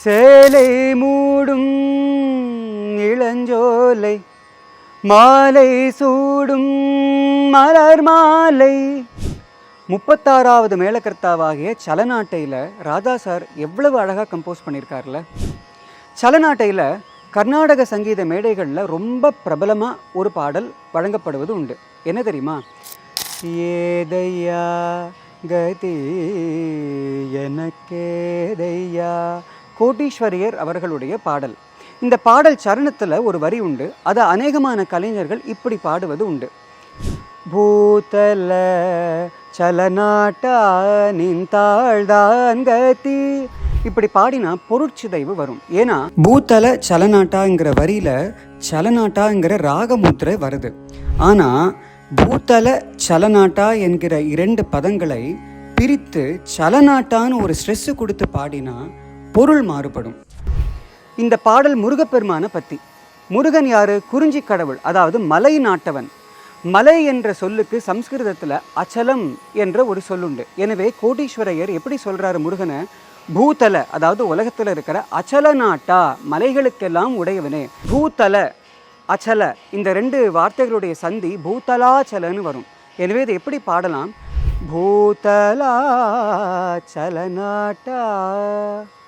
சேலை மூடும் இளஞ்சோலை மாலை சூடும் மலர் மாலை. 36வது மேளகர்த்தாவாகிய சலநாட்டையில் ராஜா சார் எவ்வளவு அழகாக கம்போஸ் பண்ணியிருக்காருல. சலநாட்டையில் கர்நாடக சங்கீத மேடைகளில் ரொம்ப பிரபலமாக ஒரு பாடல் வழங்கப்படுவது உண்டு. என்ன தெரியுமா? ஏதையா கதி எனக்கேதையா, கோட்டீஸ்வரியர் அவர்களுடைய பாடல். இந்த பாடல் சரணத்தில் ஒரு வரி உண்டு. அதை அநேகமான கலைஞர்கள் இப்படி பாடுவது உண்டு. பூதல சலநாட்டா நின்றாள்தான் கதி. இப்படி பாடினா பொருட்சிதைவு வரும். ஏன்னா பூத்தல சலநாட்டாங்கிற வரியில சலநாட்டாங்கிற ராகமுத்திரை வருது. ஆனால் பூத்தல சலநாட்டா என்கிற 2 பதங்களை பிரித்து சலநாட்டான்னு ஒரு ஸ்ட்ரெஸ்ஸு கொடுத்து பாடினா பொருள் மாறுபடும். இந்த பாடல் முருகப்பெருமான பற்றி. முருகன் யாரு? குறிஞ்சி கடவுள், அதாவது மலை நாட்டவன். மலை என்ற சொல்லுக்கு சம்ஸ்கிருதத்தில் அச்சலம் என்ற ஒரு சொல்லுண்டு. எனவே கோட்டீஸ்வரையர் எப்படி சொல்கிறாரு முருகனை? பூத்தல, அதாவது உலகத்தில் இருக்கிற அச்சல நாட்டா, மலைகளுக்கெல்லாம் உடையவனே. பூத்தல அச்சல, இந்த 2 வார்த்தைகளுடைய சந்தி பூத்தலாச்சலன்னு வரும். எனவே இதை எப்படி பாடலாம்? பூத்தலா சலநாட்டா.